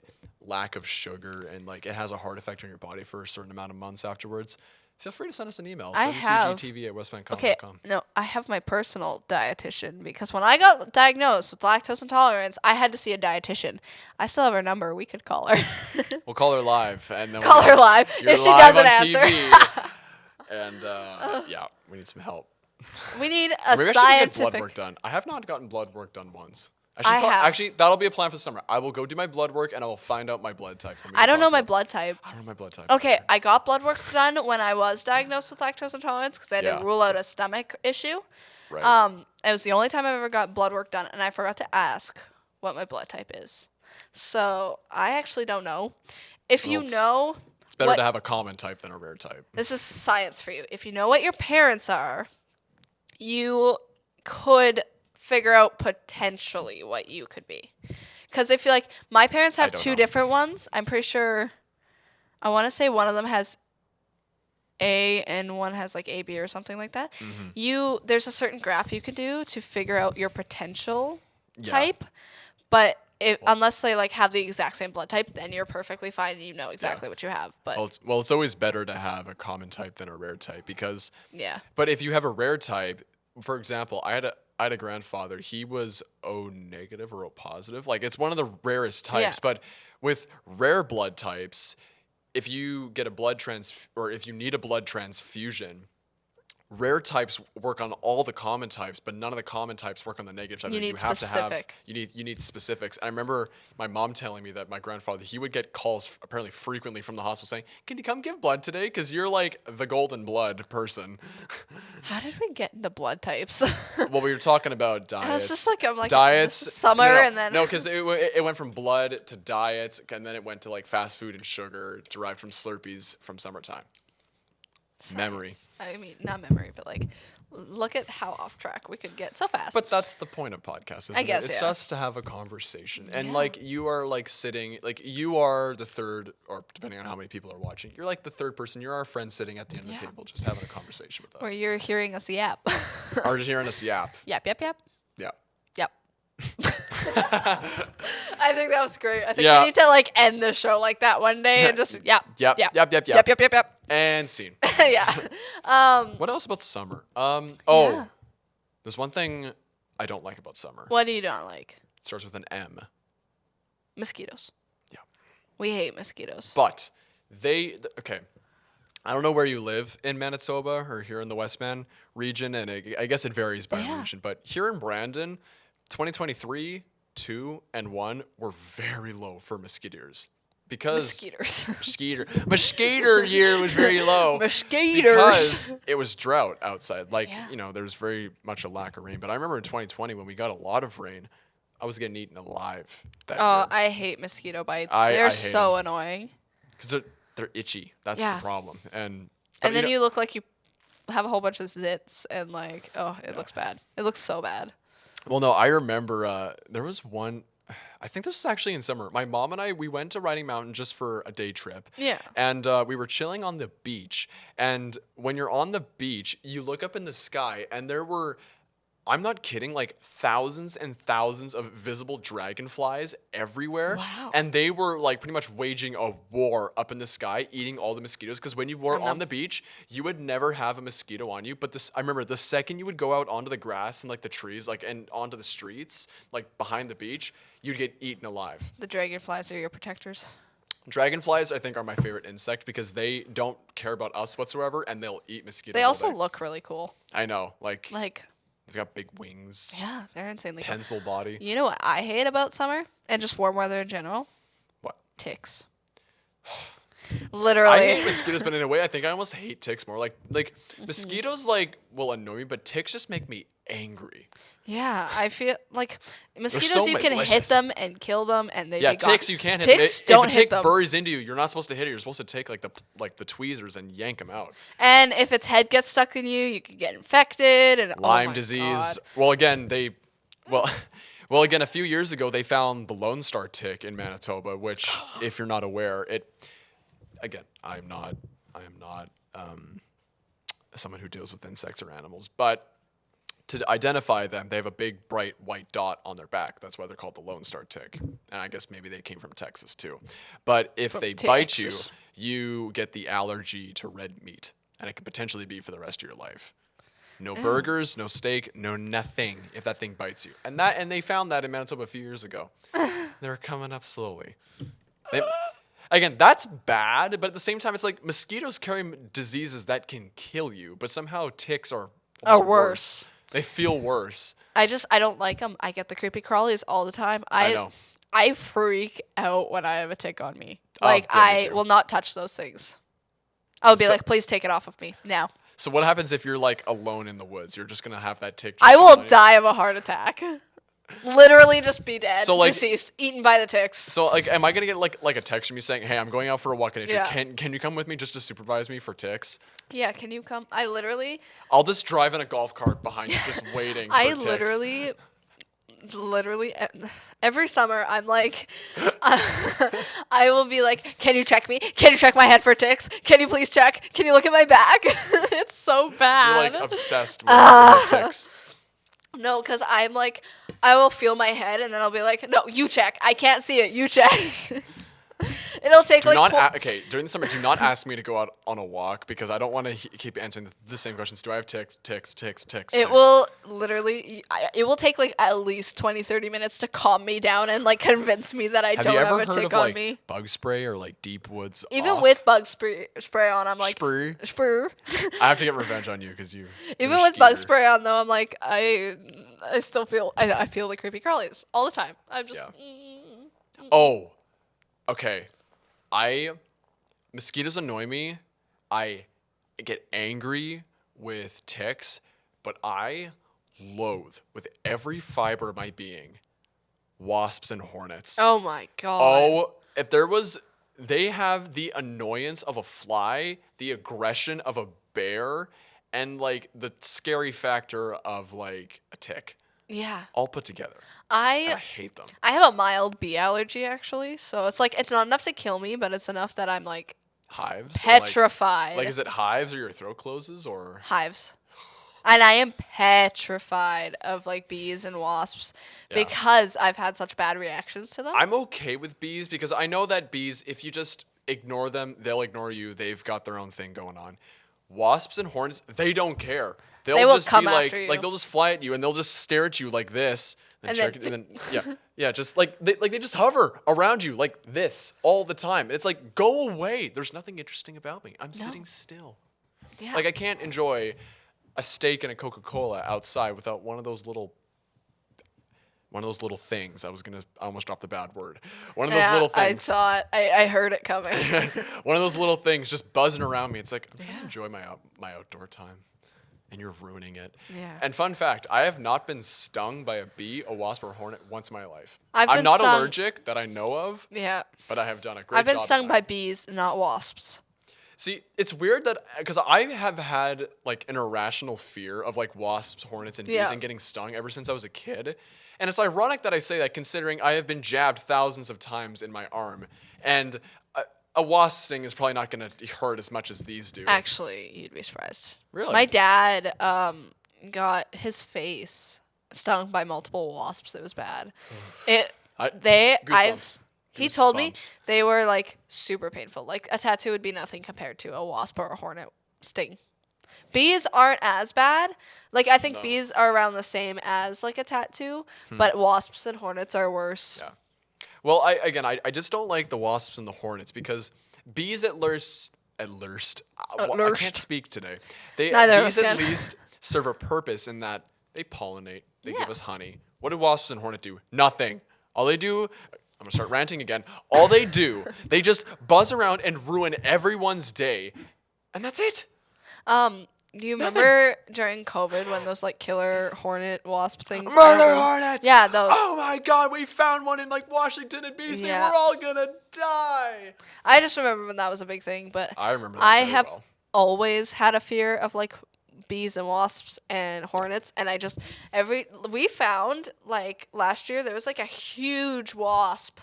lack of sugar and like it has a hard effect on your body for a certain amount of months afterwards, feel free to send us an email. I have- WCGTV@westmancom.com. Okay, no, I have my personal dietitian because when I got diagnosed with lactose intolerance, I had to see a dietitian. I still have her number. We could call her. We'll call her live and then Call her live You're if she live doesn't on answer. TV. And yeah, we need some help. We need Or a maybe I should get blood scientific. work done. I have not gotten blood work done once. I have. Actually, that'll be a plan for the summer. I will go do my blood work and I will find out my blood type. I don't know my blood type. I don't know my blood type. Okay, I got blood work done when I was diagnosed with lactose intolerance because I had Yeah. to rule out a stomach issue. Right. It was the only time I ever got blood work done, and I forgot to ask what my blood type is. So I actually don't know. If you Well, know, It's better what- to have a common type than a rare type. this is science for you. If you know what your parents are, you could figure out potentially what you could be. Because I feel like my parents have don't two know. different ones. I'm pretty sure. I want to say one of them has A and one has like AB or something like that. There's a certain graph you can do to figure out your potential Yeah. type, but unless they like have the exact same blood type, then you're perfectly fine and you know exactly what you have. But Well, it's always better to have a common type than a rare type because. yeah, But if you have a rare type, for example, I had a grandfather. He was O negative or O positive. Like it's one of the rarest types. Yeah. But with rare blood types, if you get a if you need a blood transfusion, rare types work on all the common types, but none of the common types work on the negative type. You need have specific. to have you need specifics. And I remember my mom telling me that my grandfather, he would get calls apparently frequently from the hospital saying, "Can you come give blood today? Because you're like the golden blood person." how did we get into blood types? Well, we were talking about diets. I was just like, I'm like, diets. this is summer, and then no, because it went from blood to diets, and then it went to like fast food and sugar derived from Slurpees from summertime. Memory. Science. I mean, not memory, but like, look at how off track we could get so fast. But that's the point of podcasts, isn't guess, it? It's yeah. just to have a conversation. And Yeah. like you are like sitting, like you are the third, or depending on how many people are watching, you're like the third person. You're our friend sitting at the end of the Yeah. table, just having a conversation with or us. you're hearing us yap. Or just hearing us yap. Yap, yap, yap. Yeah. Yep. I think that was great. I think Yeah. we need to like end the show like that one day and just yep. Yep, Yep. yep, yep, Yep, yep, yep, yep. And scene. Yeah. What else about summer? Yeah. There's one thing I don't like about summer. What do you not like? It starts with an M. Mosquitoes. Yeah. We hate mosquitoes. But okay. I don't know where you live in Manitoba or here in the Westman region, and I guess it varies by Yeah. region. But here in Brandon, 2023, 2 and 1 were very low for mosquitoes because Mosquitoes. mosquito year was very low. Mosquitoes. Because it was drought outside. Like, Yeah. there was very much a lack of rain. But I remember in 2020 when we got a lot of rain, I was getting eaten alive that Oh, year. I hate mosquito bites. I They're hate so 'em. annoying. Because they're itchy. That's Yeah. the problem. And And then know- you look like you have a whole bunch of zits and like, oh, it looks bad. It looks so bad. Well, no, I remember there was one. I think this was actually in summer. My mom and I, we went to Riding Mountain just for a day trip. Yeah. And we were chilling on the beach. And when you're on the beach, you look up in the sky, and there were, I'm not kidding, like thousands and thousands of visible dragonflies everywhere. Wow. And they were like pretty much waging a war up in the sky, eating all the mosquitoes. Because when you were on the beach, you would never have a mosquito on you. But I remember the second you would go out onto the grass and like the trees, like and onto the streets, like behind the beach, you'd get eaten alive. The dragonflies are your protectors. Dragonflies, I think, are my favorite insect because they don't care about us whatsoever, and they'll eat mosquitoes. They all also day. look really cool. I know, like Like, they've got big wings, yeah, they're insanely cool. pencil body. You know what I hate about summer and just warm weather in general? What? Ticks. Literally. I hate mosquitoes, but in a way, I think I almost hate ticks more. Like mosquitoes, like will annoy me, but ticks just make me angry. Yeah, I feel like mosquitoes, so you can hit malicious. them and kill them, and they Yeah, be gone. ticks you can't hit. Ticks If don't a hit tick them. buries into you, you're not supposed to hit it. You're supposed to take like the tweezers and yank them out. And if its head gets stuck in you, you could get infected and Lyme oh my disease. God. Well, again, well, again, a few years ago they found the Lone Star tick in Manitoba, which, if you're not aware, again, I am not someone who deals with insects or animals, but to identify them, they have a big bright white dot on their back. That's why they're called the Lone Star tick. And I guess maybe they came from Texas too. But if they bite you, Texas. you get the allergy to red meat, and it could potentially be for the rest of your life. No burgers, no steak, no nothing if that thing bites you. And they found that in Manitoba a few years ago. They're coming up slowly. Again, that's bad, but at the same time, it's like mosquitoes carry diseases that can kill you, but somehow ticks are Or worse. They feel worse. I don't like them. I get the creepy crawlies all the time. I know. I freak out when I have a tick on me. Oh, Like, yeah, me I too. will not touch those things. I would be So- like, please take it off of me now. So what happens if you're like alone in the woods? You're just gonna have that tick. I just will chilling. die of a heart attack. Literally just be dead, So, like- deceased, eaten by the ticks. So like, am I gonna get like a text from you saying, "Hey, I'm going out for a walk in nature. Yeah. Can you come with me just to supervise me for ticks?" Yeah, can you come? I literally, I'll just drive in a golf cart behind you, just waiting. I for ticks. literally, every summer, I'm like, I will be like, can you check me? Can you check my head for ticks? Can you please check? Can you look at my back? It's so bad. You're like obsessed with ticks. No, because I'm like, I will feel my head and then I'll be like, no, you check. I can't see it. You check. It'll take Do like not okay, during the summer, do not ask me to go out on a walk because I don't want to keep answering the same questions. Do I have ticks? it will literally, it will take like at least 20, 30 minutes to calm me down and like convince me that I Have don't you ever have a heard tick of on like me. bug spray or like deep woods? Even off? with bug spray on, I'm like, Spree? Sprue. I have to get revenge on you because you're Even a with bug skeeter. spray on though, I'm like, I still feel, I feel the creepy crawlies all the time. I'm just, Oh, okay. Mosquitoes annoy me. I get angry with ticks, but I loathe with every fiber of my being wasps and hornets. oh my God. Oh, if there was, they have the annoyance of a fly, the aggression of a bear, and like the scary factor of like a tick, Yeah. all put together. And I hate them. I have a mild bee allergy actually, so it's like it's not enough to kill me, but it's enough that I'm like Hives? Or, like- petrified. Like, is it hives or your throat closes or? Hives. And I am petrified of like bees and wasps Yeah. because I've had such bad reactions to them. I'm okay with bees because I know that bees, if you just ignore them, they'll ignore you. They've got their own thing going on. Wasps and hornets, they don't care. They'll They will just come be like, after you. like they'll just fly at you and they'll just stare at you like this, And check then- it, and then yeah, just like they just hover around you like this all the time. It's like, go away. There's nothing interesting about me. I'm sitting still. Yeah. Like I can't enjoy a steak and a Coca-Cola outside without one of those little things. I almost dropped the bad word. One of those Yeah, little I things. saw it. I heard it coming. One of those little things just buzzing around me. It's like, I'm trying to enjoy my outdoor time, and you're ruining it. Yeah. And fun fact, I have not been stung by a bee, a wasp, or a hornet once in my life. I've I'm been not stung- allergic that I know of, Yeah. but I have done a great I've been job. stung at by that. bees, not wasps. See, it's weird that because I have had like an irrational fear of like wasps, hornets, and bees Yeah. and getting stung ever since I was a kid. And it's ironic that I say that considering I have been jabbed thousands of times in my arm, and a wasp sting is probably not going to hurt as much as these do. Actually, you'd be surprised. Really? My dad got his face stung by multiple wasps. It was bad. He told me Goosebumps. they were like super painful. Like a tattoo would be nothing compared to a wasp or a hornet sting. Bees aren't as bad. Like I think No. bees are around the same as like a tattoo, but wasps and hornets are worse. Yeah. Well, I just don't like the wasps and the hornets because bees at least I can't Lurst. speak today. Neither of Bees us at can. least serve a purpose in that they pollinate, they Yeah. give us honey. What do wasps and hornet do? Nothing. All they do, I'm gonna start ranting again. All they do, they just buzz around and ruin everyone's day, and that's it. Do you remember during COVID when those like killer hornet wasp things? Murder happened? hornets! Yeah, those. Oh my God, we found one in like Washington and BC. Yeah. We're all gonna die. I just remember when that was a big thing, but I remember that I very have well. always had a fear of like bees and wasps and hornets, and we found like last year there was like a huge wasp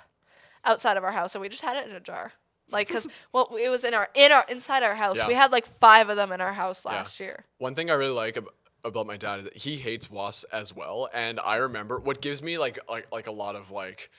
outside of our house, and we just had it in a jar. Like, cause it was inside our house. Yeah. We had like 5 of them in our house last year. One thing I really like about my dad is that he hates wasps as well, and I remember what gives me like a lot of like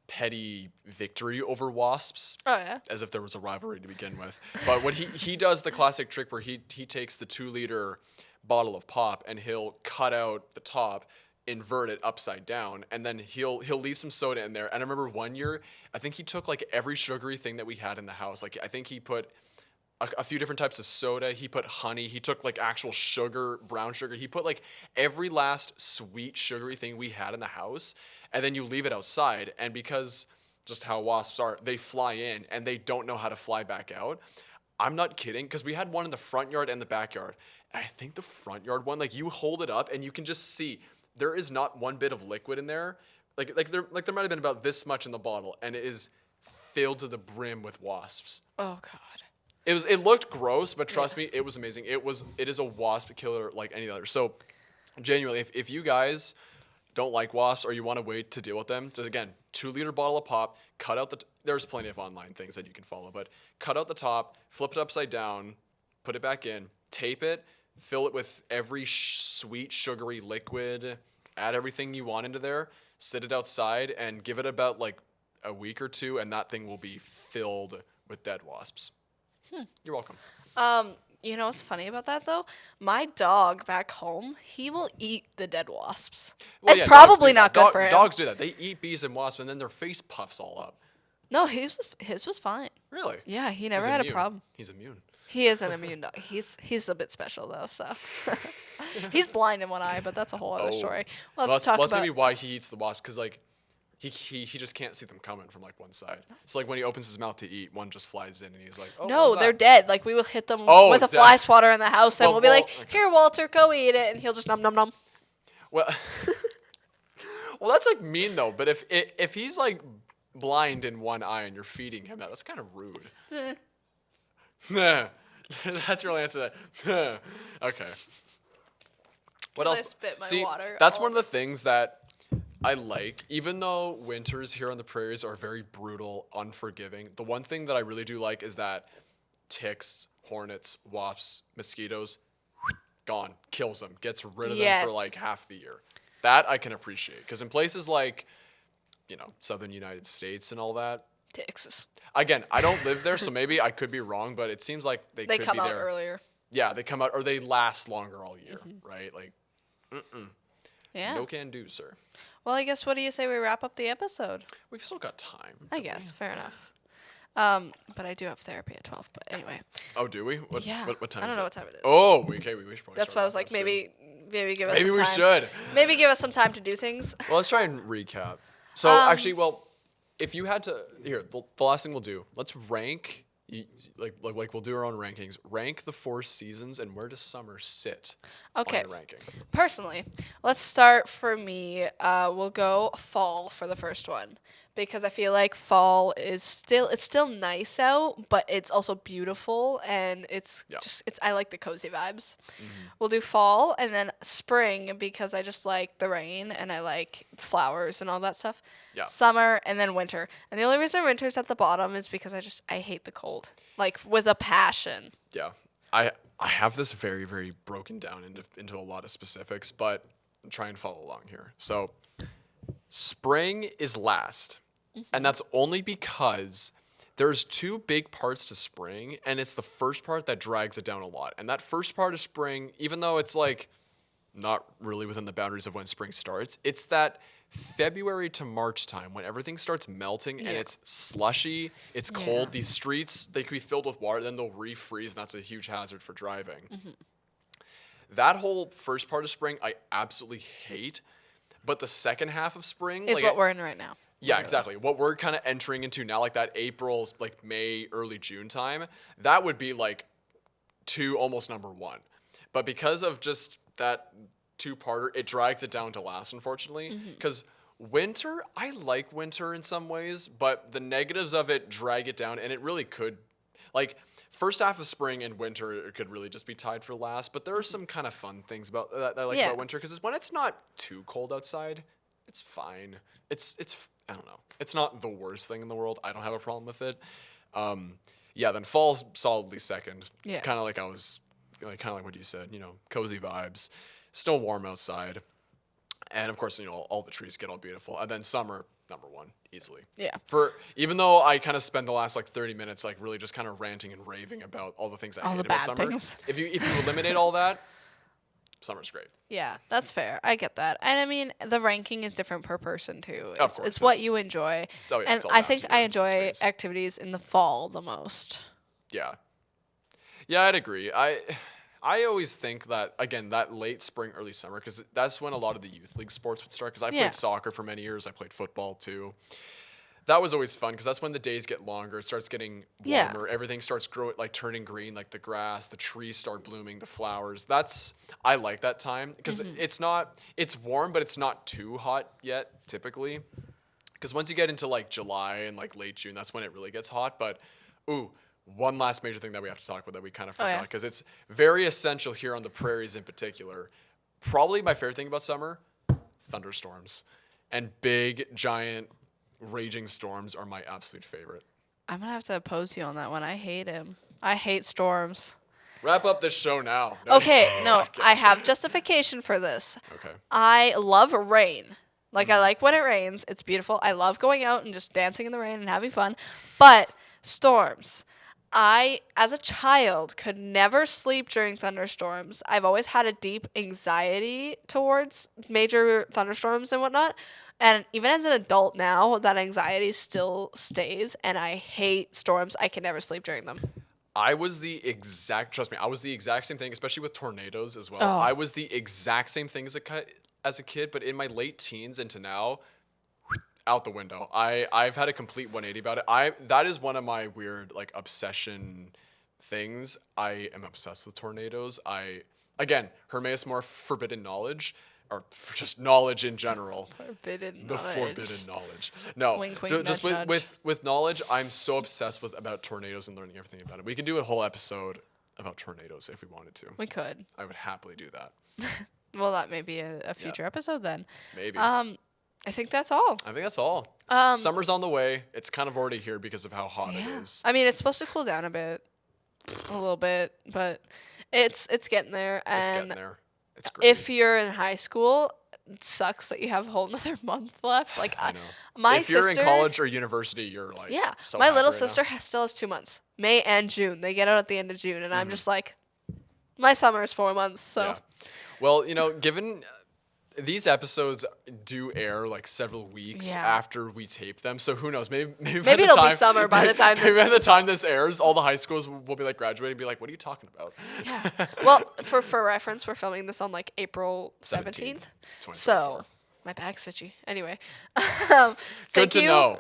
petty victory over wasps. Oh yeah. As if there was a rivalry to begin with. But what he does the classic trick where he takes the 2-liter bottle of pop and he'll cut out the top, invert it upside down, and then he'll leave some soda in there. And I remember one year, I think he took like every sugary thing that we had in the house. Like I think he put a few different types of soda. He put honey. He took like actual sugar, brown sugar. He put like every last sweet sugary thing we had in the house, and then you leave it outside. And because just how wasps are, they fly in and they don't know how to fly back out. I'm not kidding, because we had one in the front yard and the backyard. And I think the front yard one, like you hold it up and you can just see there is not one bit of liquid in there. Like there might have been about this much in the bottle, and it is filled to the brim with wasps. Oh God. It looked gross, but trust me, it was amazing. It is a wasp killer like any other. So genuinely, if you guys don't like wasps or you want to wait to deal with them, just again, 2-liter bottle of pop, cut out there's plenty of online things that you can follow, but cut out the top, flip it upside down, put it back in, tape it, fill it with every sweet sugary liquid, add everything you want into there, sit it outside, and give it about like a week or two, and that thing will be filled with dead wasps. You're welcome. You know what's funny about that though? My dog back home, he will eat the dead wasps. Well, It's yeah, dogs probably do that. not good for him. Dogs do that. They eat bees and wasps, and then their face puffs all up. No, his was fine. Really? Yeah, he never He's had immune. a problem. He's immune. He is an immune dog. He's a bit special though, so he's blind in one eye, but that's a whole other story. Well, let's talk that's about. maybe why he eats the wasps, because like he just can't see them coming from like one side. So like when he opens his mouth to eat, one just flies in, and he's like, "Oh, No, what was they're that?" dead. Like we will hit them Oh, with a dead. fly swatter in the house, and Well, we'll be like, okay. "Here, Walter, go eat it," and he'll just nom nom nom. Well, well, that's like mean though. But if he's like blind in one eye and you're feeding him that, that's kind of rude. That's your answer to that. Okay. What I else? spit my See, water that's all one of the things that I like. Even though winters here on the prairies are very brutal, unforgiving, the one thing that I really do like is that ticks, hornets, wasps, mosquitoes, gone, kills them, gets rid of them for like Yes. half the year. That I can appreciate, because in places like, southern United States and all that. Texas. Again, I don't live there, so maybe I could be wrong, but it seems like they could come be out there earlier. Yeah, they come out, or they last longer all year, right? Like, Yeah. no can do, sir. Well, I guess what do you say we wrap up the episode? We've still got time. I don't guess. we? Fair enough. But I do have therapy at 12. But anyway. Oh, do we? What, Yeah. what time I is don't know it? what time it is. Oh, we should probably That's start why I was like, wrapping up soon. maybe give us Maybe some we time. should. Maybe give us some time to do things. Well, let's try and recap. So, actually, well, if you had to, here, the last thing we'll do, let's rank, like we'll do our own rankings. Rank the 4 seasons, and where does summer sit Okay. on your ranking? Personally, let's start for me. We'll go fall for the first one because I feel like fall is still nice out, but it's also beautiful and it's Yeah. I like the cozy vibes. We'll do fall and then spring because I just like the rain and I like flowers and all that stuff. Yeah. Summer and then winter. And the only reason winter's at the bottom is because I hate the cold. Like with a passion. Yeah. I have this very, very broken down into a lot of specifics, but try and follow along here. So spring is last. And that's only because there's 2 big parts to spring, and it's the first part that drags it down a lot. And that first part of spring, even though it's like not really within the boundaries of when spring starts, it's that February to March time when everything starts melting and Yeah. it's slushy, it's Yeah. cold. These streets, they could be filled with water, then they'll refreeze, and that's a huge hazard for driving. That whole first part of spring, I absolutely hate. But the second half of spring, Is like what we're in right now. yeah, exactly. What we're kind of entering into now, like that April, like May, early June time, that would be like 2, almost number 1. But because of just that 2-parter, it drags it down to last, unfortunately. Because winter, I like winter in some ways, but the negatives of it drag it down, and it really could, like, first half of spring and winter, it could really just be tied for last. But there are some kind of fun things about that I like Yeah. about winter, because when it's not too cold outside, it's fine. It's I don't know. It's not the worst thing in the world. I don't have a problem with it. Yeah, then fall's solidly second. Yeah. Kind of like what you said, cozy vibes, still warm outside. And of course, all the trees get all beautiful. And then summer, number 1, easily. Yeah. Even though I kind of spend the last like 30 minutes like really just kind of ranting and raving about all the things I All hate the about bad summer. things. If you eliminate all that, summer's great. Yeah, that's fair. I get that. And I mean, the ranking is different per person too. Of It's, course, it's what it's- you enjoy. Oh, yeah, and it's all I down think to I your enjoy experience. activities in the fall the most. Yeah. Yeah, I'd agree. I always think that, again, that late spring, early summer, because that's when a lot of the youth league sports would start. Because I Yeah. played soccer for many years. I played football too. That was always fun because that's when the days get longer. It starts getting Yeah. warmer. Everything starts growing, like turning green, like the grass, the trees start blooming, the flowers. I like that time because it's warm, but it's not too hot yet, typically. Because once you get into like July and like late June, that's when it really gets hot. But, one last major thing that we have to talk about that we kind of Oh, yeah. forgot because it's very essential here on the prairies in particular. Probably my favorite thing about summer, thunderstorms. And big, giant, raging storms are my absolute favorite. I'm gonna have to oppose you on that one. I hate him. I hate storms. Wrap up this show now. No, Okay, no, I have justification for this. Okay. I love rain. Like, I like when it rains. It's beautiful. I love going out and just dancing in the rain and having fun. But storms. I, as a child, could never sleep during thunderstorms. I've always had a deep anxiety towards major thunderstorms and whatnot. And even as an adult now, that anxiety still stays. And I hate storms. I can never sleep during them. Trust me, I was the exact same thing, especially with tornadoes as well. Oh. I was the exact same thing as a kid, but in my late teens into now, out the window. I've had a complete 180 about it. That is one of my weird like obsession things. I am obsessed with tornadoes. Again, Hermaeus more forbidden knowledge, or just knowledge in general. Forbidden The knowledge. forbidden knowledge. No, Wink, wink, just nudge, with knowledge, I'm so obsessed about tornadoes and learning everything about it. We can do a whole episode about tornadoes if we wanted to. We could. I would happily do that. Well, that may be a future episode then. Maybe. I think that's all. I think that's all. Summer's on the way. It's kind of already here because of how hot it is. I mean, it's supposed to cool down a little bit, but it's getting there. It's And getting there. It's great. if you're in high school, it sucks that you have a whole nother month left. Like, I know. my if sister, you're in college or university, you're like, yeah, so my happy little right now. sister still has 2 months, May and June. They get out at the end of June, and I'm just like, my summer is 4 months, so. Yeah. Well, given these episodes do air like several weeks Yeah. after we tape them, so who knows? Maybe Maybe it'll be summer by the time maybe this- by the time this airs, all the high schools will be like graduating and be like, "What are you talking about?" Yeah. Well, for reference, we're filming this on like April 17th. 2024. So, my bag's itchy. Anyway, Good thank to you. know.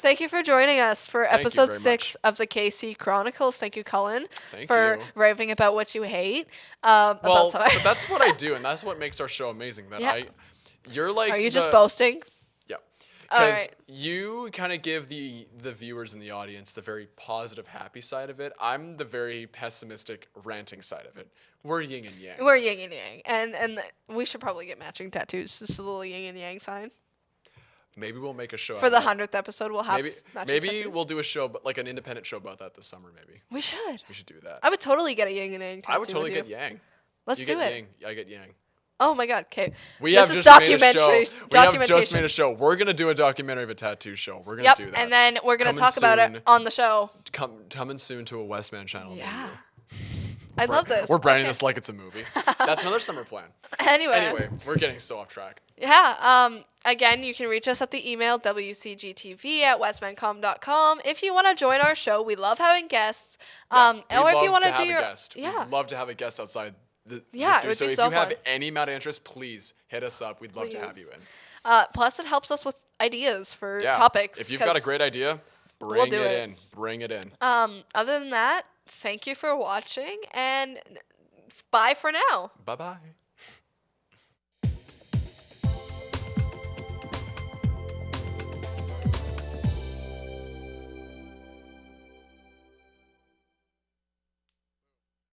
Thank you for joining us for Thank you episode very 6 of the KC Chronicles. Thank you, Cullen, Thank for you. raving about what you hate. Well, about but that's what I do, and that's what makes our show amazing. That Yeah. you're like, Are you just boasting? Yeah. All Because right. you kind of give the viewers and the audience the very positive, happy side of it. I'm the very pessimistic, ranting side of it. We're yin and yang. We're yin and yang, and we should probably get matching tattoos. This is a little yin and yang sign. Maybe we'll make a show For out the of that. 100th episode, we'll have matching Maybe tattoos. we'll do a show, but like an independent show about that this summer. Maybe We should. we should do that. I would totally get a yin and yang tattoo I would totally with get you. yang. Let's You do get it. yang. I get yang. Oh my god, okay. We This have is just made a show. documentary. We have just Documentation. made a show. We're gonna do a documentary of a tattoo show. We're gonna Yep, do that. and then we're gonna Coming talk about it soon. on the show. Coming soon to a Westman channel. near Yeah. you. I love this. We're branding Okay. this like it's a movie. That's another summer plan. Anyway, We're getting so off track. yeah. Again, you can reach us at the email wcgtv@westmancom.com. If you want to join our show, we love having guests. Or if you want to to have do a your guest. yeah. We'd love to have a guest outside the Yeah, it studio. would So be if so you have fun. any amount of interest, please hit us up. We'd love to have Please. you in. Plus, it helps us with ideas for Yeah. topics. If you've got a 'cause, great idea, bring do it it. in. Bring it in. Other than that, thank you for watching, and bye for now. Bye bye.